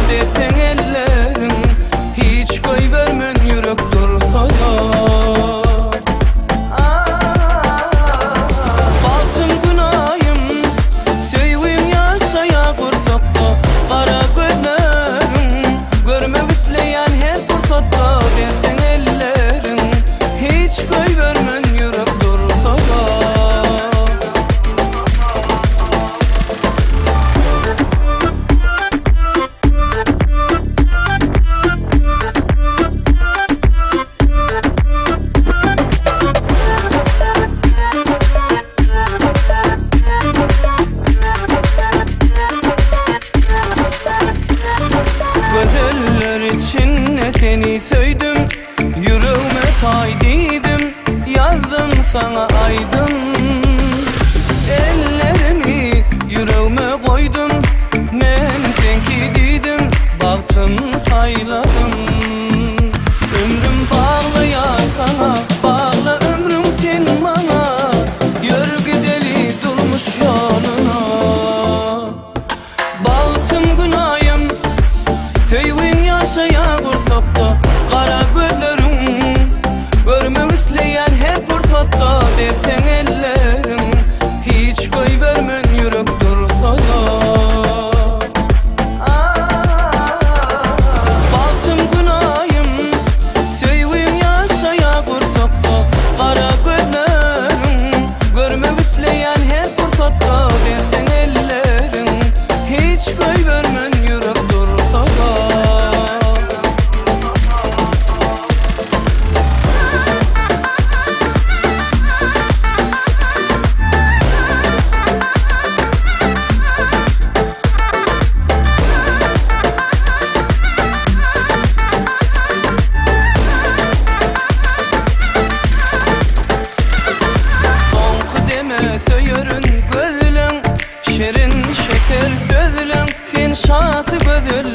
Dersen ellerin hiç koy vermen yürek dursa da. Baltım günayım söyvim yaşaya kursak da. Kara gözlerim görmek isteyen her fırsatta. Dersen ellerin hiç koy vermen yürek dursa da. Gözeller içinde seni söydüm, yüreğime tay dedim, yazdım sana aydın. Ellerimi yüreğime koydum, men senki dedim, baktım sayladım. Ömrüm bağlı ya sana, bağlı ömrüm sen bana, yürü gideli durmuş yoluna. Baltım günayım söyvin yaşaya kursak da. Kara gözlerim görmek isteyen hep fırsatta. Dersen ellerin hiç koy vermen yürek dursa da. Baltım günayım söyvin yaşaya kursak da. Kara gözlerim görmek isteyen hep fırsatta. Dersen ellerin hiç koy vermen yürek dursa da. Soňky deme söyörün gözlüň, şerin şeker sözlüň, sen şansy gözlüň.